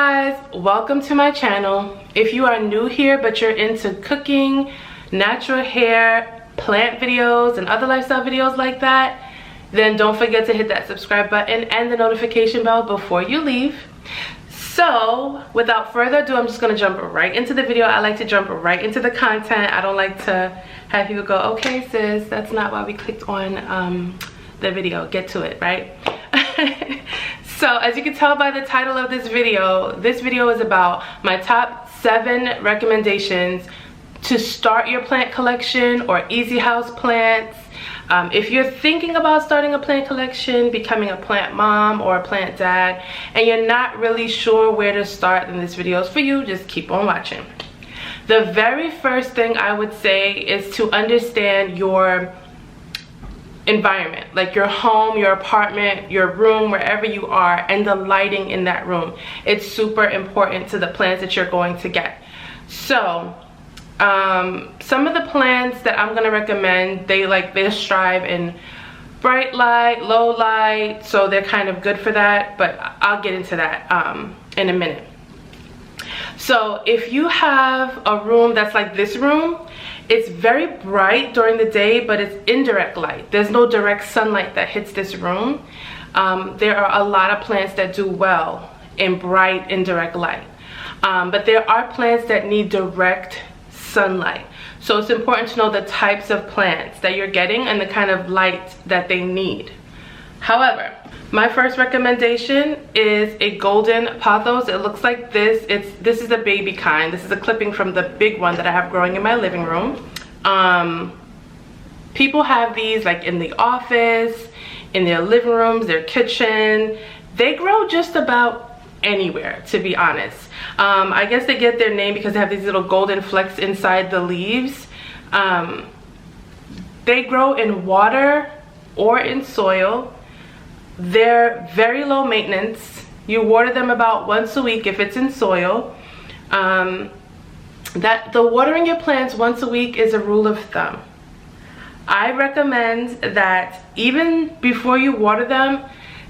guys, welcome to my channel. If you are new here but you're into cooking, natural hair, plant videos, and other lifestyle videos like that, then don't forget to hit that subscribe button and the notification bell before you leave. So without further ado, I'm just gonna jump right into the video. I like to jump right into the content. I don't like to have people go, okay sis, that's not why we clicked on the video. Get to it, right? So as you can tell by the title of this video is about my top 7 recommendations to start your plant collection or easy house plants. If you're thinking about starting a plant collection, becoming a plant mom or a plant dad, and you're not really sure where to start, then this video is for you. Just keep on watching. The very first thing I would say is to understand your environment, like your home, your apartment, your room, wherever you are, and the lighting in that room. It's super important to the plants that you're going to get. So some of the plants that I'm gonna recommend, they strive in bright light, low light, so they're kind of good for that, but I'll get into that in a minute. So if you have a room that's like this room, it's very bright during the day, but it's indirect light. There's no direct sunlight that hits this room. There are a lot of plants that do well in bright indirect light, but there are plants that need direct sunlight. So it's important to know the types of plants that you're getting and the kind of light that they need. However, my first recommendation is a golden pothos. It looks like this. This is the baby kind. This is a clipping from the big one that I have growing in my living room. People have these like in the office, in their living rooms, their kitchen. They grow just about anywhere, to be honest. I guess they get their name because they have these little golden flecks inside the leaves. They grow in water or in soil. They're very low maintenance. You water them about once a week if it's in soil. The watering your plants once a week is a rule of thumb. I recommend that even before you water them,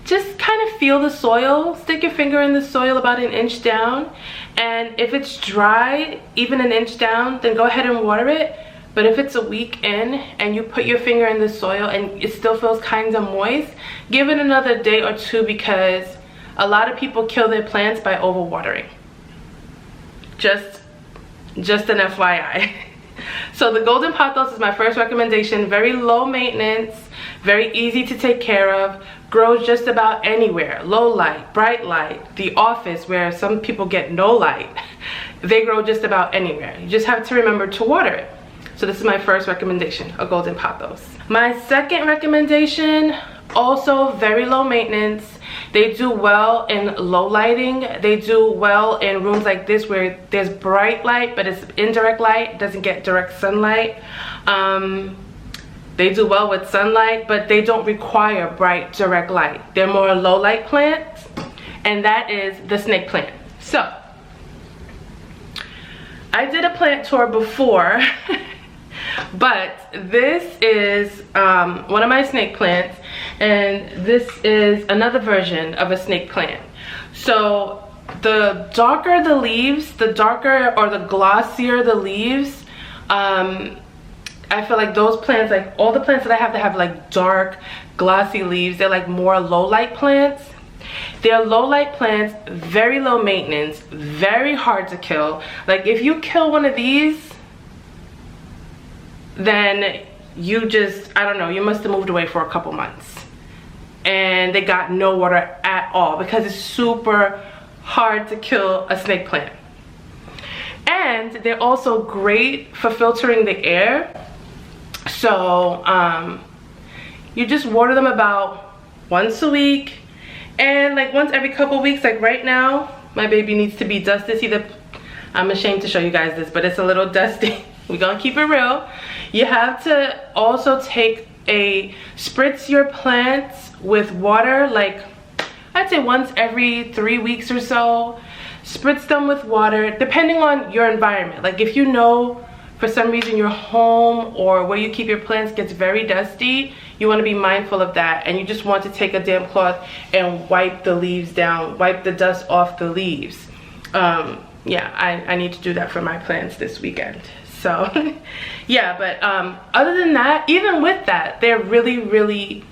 just kind of feel the soil. Stick your finger in the soil about an inch down, and if it's dry, even an inch down, then go ahead and water it. But if it's a week in and you put your finger in the soil and it still feels kind of moist, give it another day or two, because a lot of people kill their plants by overwatering. Just an FYI. So the golden pothos is my first recommendation. Very low maintenance, very easy to take care of, grows just about anywhere. Low light, bright light, the office where some people get no light. They grow just about anywhere. You just have to remember to water it. So this is my first recommendation, a golden pothos. My second recommendation, also very low maintenance. They do well in low lighting. They do well in rooms like this where there's bright light, but it's indirect light. It doesn't get direct sunlight. They do well with sunlight, but they don't require bright direct light. They're more low light plants, and that is the snake plant. So I did a plant tour before. But this is one of my snake plants, and this is another version of a snake plant. So the darker the leaves, the darker or the glossier the leaves, I feel like those plants, like all the plants that I have like dark glossy leaves, they're like more low light plants. They're low light plants, very low maintenance, very hard to kill. Like if you kill one of these, then you just, I don't know, you must have moved away for a couple months. And they got no water at all because it's super hard to kill a snake plant. And they're also great for filtering the air. So you just water them about once a week, and like once every couple weeks. Like right now, my baby needs to be dusted. See, I'm ashamed to show you guys this, but it's a little dusty. We're gonna keep it real. You have to also spritz your plants with water, like I'd say once every 3 weeks or so. Spritz them with water, depending on your environment. Like if you know for some reason your home or where you keep your plants gets very dusty, you want to be mindful of that, and you just want to take a damp cloth and wipe the leaves down, wipe the dust off the leaves. yeah, I need to do that for my plants this weekend. So yeah, but other than that, even with that, they're really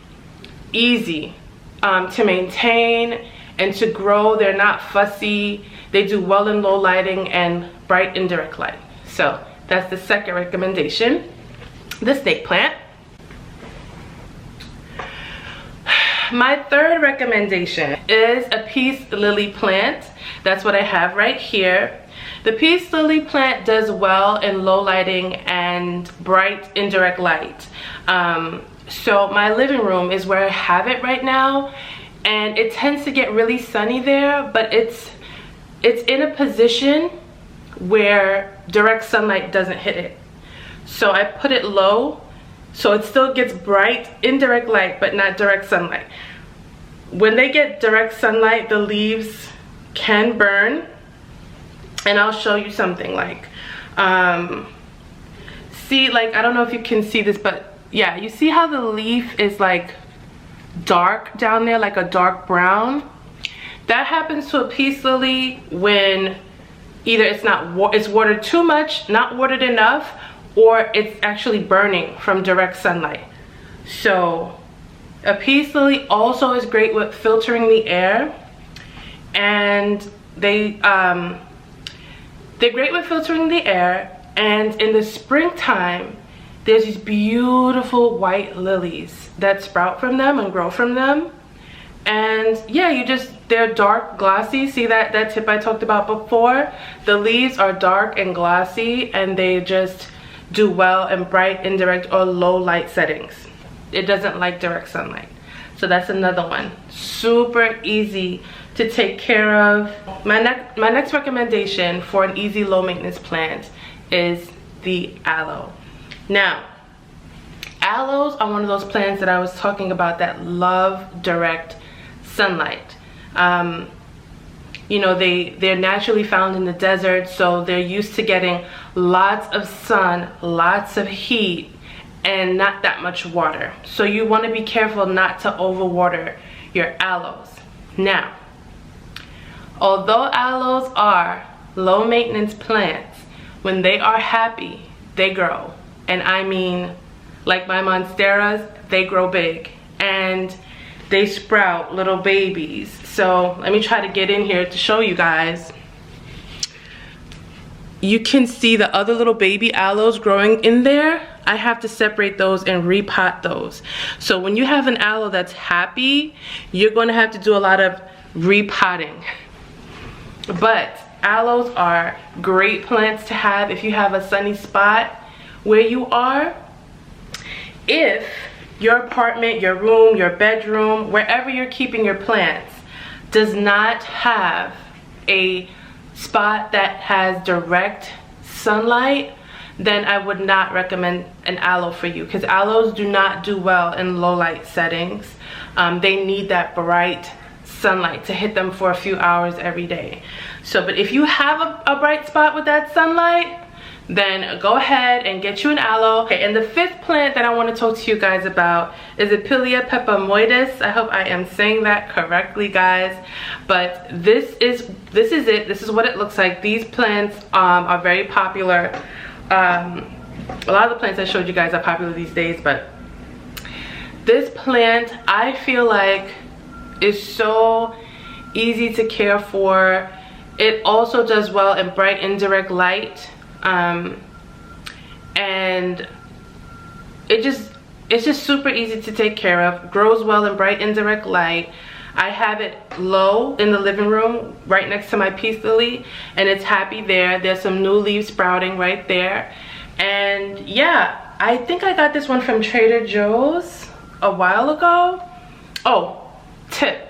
easy to maintain and to grow. They're not fussy. They do well in low lighting and bright indirect light. So that's the second recommendation, the snake plant. My third recommendation is a peace lily plant. That's what I have right here. The peace lily plant does well in low lighting and bright indirect light. So my living room is where I have it right now, and it tends to get really sunny there, but it's in a position where direct sunlight doesn't hit it. So I put it low, so it still gets bright indirect light, but not direct sunlight. When they get direct sunlight, the leaves can burn. And I'll show you something like, see, like, I don't know if you can see this, but yeah, you see how the leaf is like dark down there, like a dark brown? That happens to a peace lily when either it's watered too much, not watered enough, or it's actually burning from direct sunlight. So a peace lily also is great with filtering the air, and they're great with filtering the air. And in the springtime, there's these beautiful white lilies that sprout from them and grow from them. And yeah, they're dark, glossy. See that tip I talked about before? The leaves are dark and glossy, and they just do well in bright, indirect, or low light settings. It doesn't like direct sunlight. So that's another one. Super easy to take care of. My next recommendation for an easy low maintenance plant is the aloe. Now, aloes are one of those plants that I was talking about that love direct sunlight. You know, they're naturally found in the desert, so they're used to getting lots of sun, lots of heat, and not that much water. So you want to be careful not to overwater your aloes. Now, although aloes are low maintenance plants, when they are happy, they grow. And I mean, like my monsteras, they grow big and they sprout little babies. So let me try to get in here to show you guys. You can see the other little baby aloes growing in there. I have to separate those and repot those. So when you have an aloe that's happy, you're going to have to do a lot of repotting. But aloes are great plants to have if you have a sunny spot where you are. If your apartment, your room, your bedroom, wherever you're keeping your plants does not have a spot that has direct sunlight, then I would not recommend an aloe for you, because aloes do not do well in low light settings. They need that bright sunlight to hit them for a few hours every day. So, but if you have a bright spot with that sunlight, then go ahead and get you an aloe. Okay, and the fifth plant that I want to talk to you guys about is a Paleo Peppermint. I hope I am saying that correctly, guys. But this is it. This is what it looks like. These plants are very popular. A lot of the plants I showed you guys are popular these days, but this plant, I feel like, is so easy to care for. It also does well in bright indirect light. And it's just super easy to take care of. Grows well in bright indirect light. I have it low in the living room right next to my peace lily, and it's happy there. There's some new leaves sprouting right there. And yeah, I think I got this one from Trader Joe's a while ago. Oh, tip: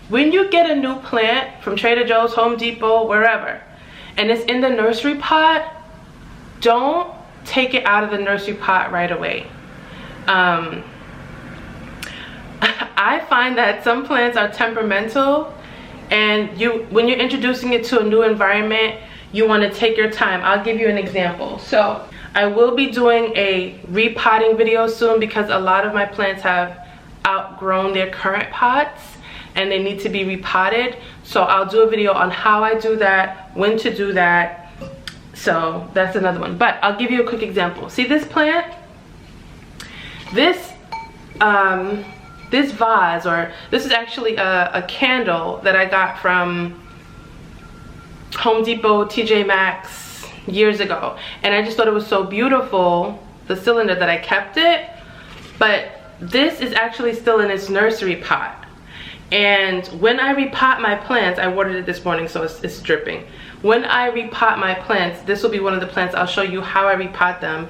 when you get a new plant from Trader Joe's, Home Depot, wherever, and it's in the nursery pot, don't take it out of the nursery pot right away. I find that some plants are temperamental, and when you're introducing it to a new environment, you want to take your time. I'll give you an example. So I will be doing a repotting video soon, because a lot of my plants have outgrown their current pots. and they need to be repotted. So I'll do a video on how I do that, when to do that. So that's another one, but I'll give you a quick example. See this plant? This vase, or this is actually a candle that I got from Home Depot, TJ Maxx years ago, and I just thought it was so beautiful, the cylinder, that I kept it. But this is actually still in its nursery pot, and when I repot my plants, I watered it this morning, so it's dripping. When I repot my plants, this will be one of the plants I'll show you how I repot them.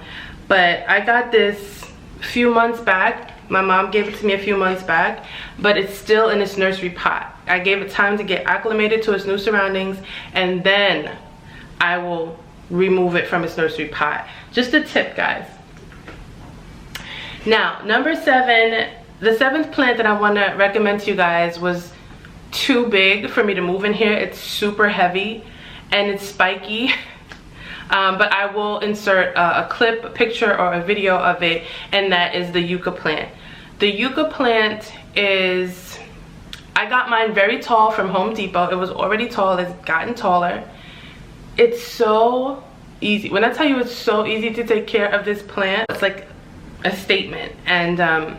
But I got this a few months back. My mom gave it to me a few months back, but it's still in its nursery pot. I gave it time to get acclimated to its new surroundings, and then I will remove it from its nursery pot. Just a tip, guys. Now, number 7, the 7th plant that I want to recommend to you guys was too big for me to move in here. It's super heavy and it's spiky. But I will insert a clip, a picture, or a video of it, and that is the yucca plant. The yucca plant is, I got mine very tall from Home Depot. It was already tall, it's gotten taller. It's so easy. When I tell you it's so easy to take care of this plant, it's like a statement. And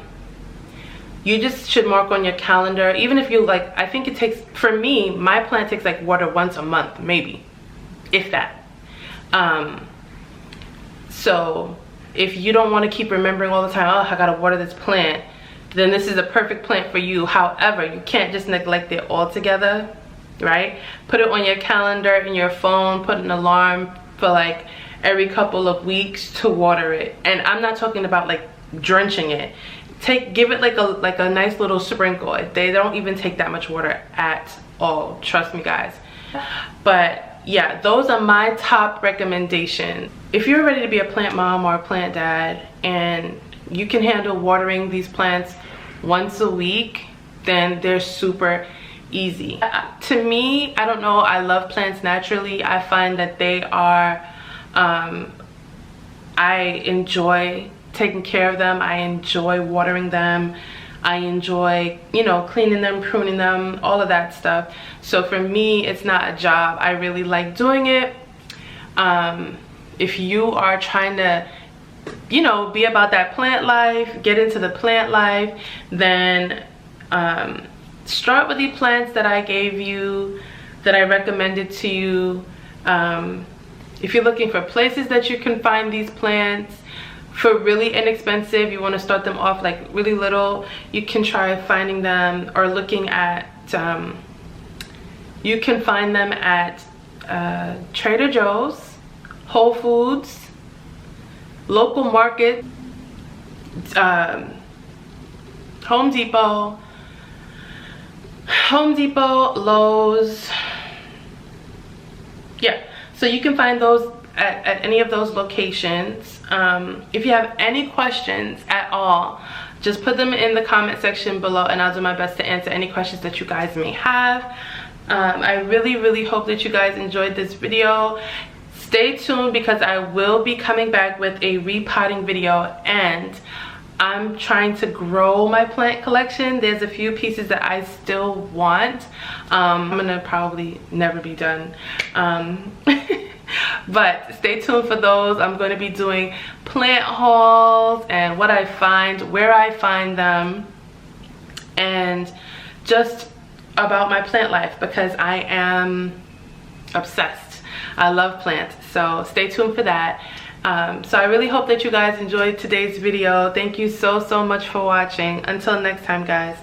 you just should mark on your calendar, even if you like, I think it takes, for me, my plant takes like water once a month, maybe, if that. So if you don't want to keep remembering all the time, oh, I gotta water this plant, then this is a perfect plant for you. However, you can't just neglect it altogether, right? Put it on your calendar, in your phone, put an alarm for like every couple of weeks to water it. And I'm not talking about like drenching it. Give it like a nice little sprinkle. They don't even take that much water at all, trust me, guys. But yeah, those are my top recommendations. If you're ready to be a plant mom or a plant dad and you can handle watering these plants once a week, then they're super easy. To me, I don't know, I love plants naturally. I find that they are, I enjoy taking care of them. I enjoy watering them. I enjoy, you know, cleaning them, pruning them, all of that stuff. So for me, it's not a job. I really like doing it. If you are trying to, you know, be about that plant life, get into the plant life, then start with the plants that I gave you, that I recommended to you. If you're looking for places that you can find these plants for really inexpensive, you want to start them off like really little, you can try finding them or looking at, you can find them at Trader Joe's, Whole Foods, local market, Home Depot, Lowe's. Yeah, so you can find those at any of those locations. If you have any questions at all, just put them in the comment section below and I'll do my best to answer any questions that you guys may have. I really hope that you guys enjoyed this video. Stay tuned because I will be coming back with a repotting video, and I'm trying to grow my plant collection. There's a few pieces that I still want. I'm gonna probably never be done. But stay tuned for those. I'm going to be doing plant hauls and what I find, where I find them, and just about my plant life because I am obsessed. I love plants, so stay tuned for that. So I really hope that you guys enjoyed today's video. Thank you so much for watching. Until next time, guys.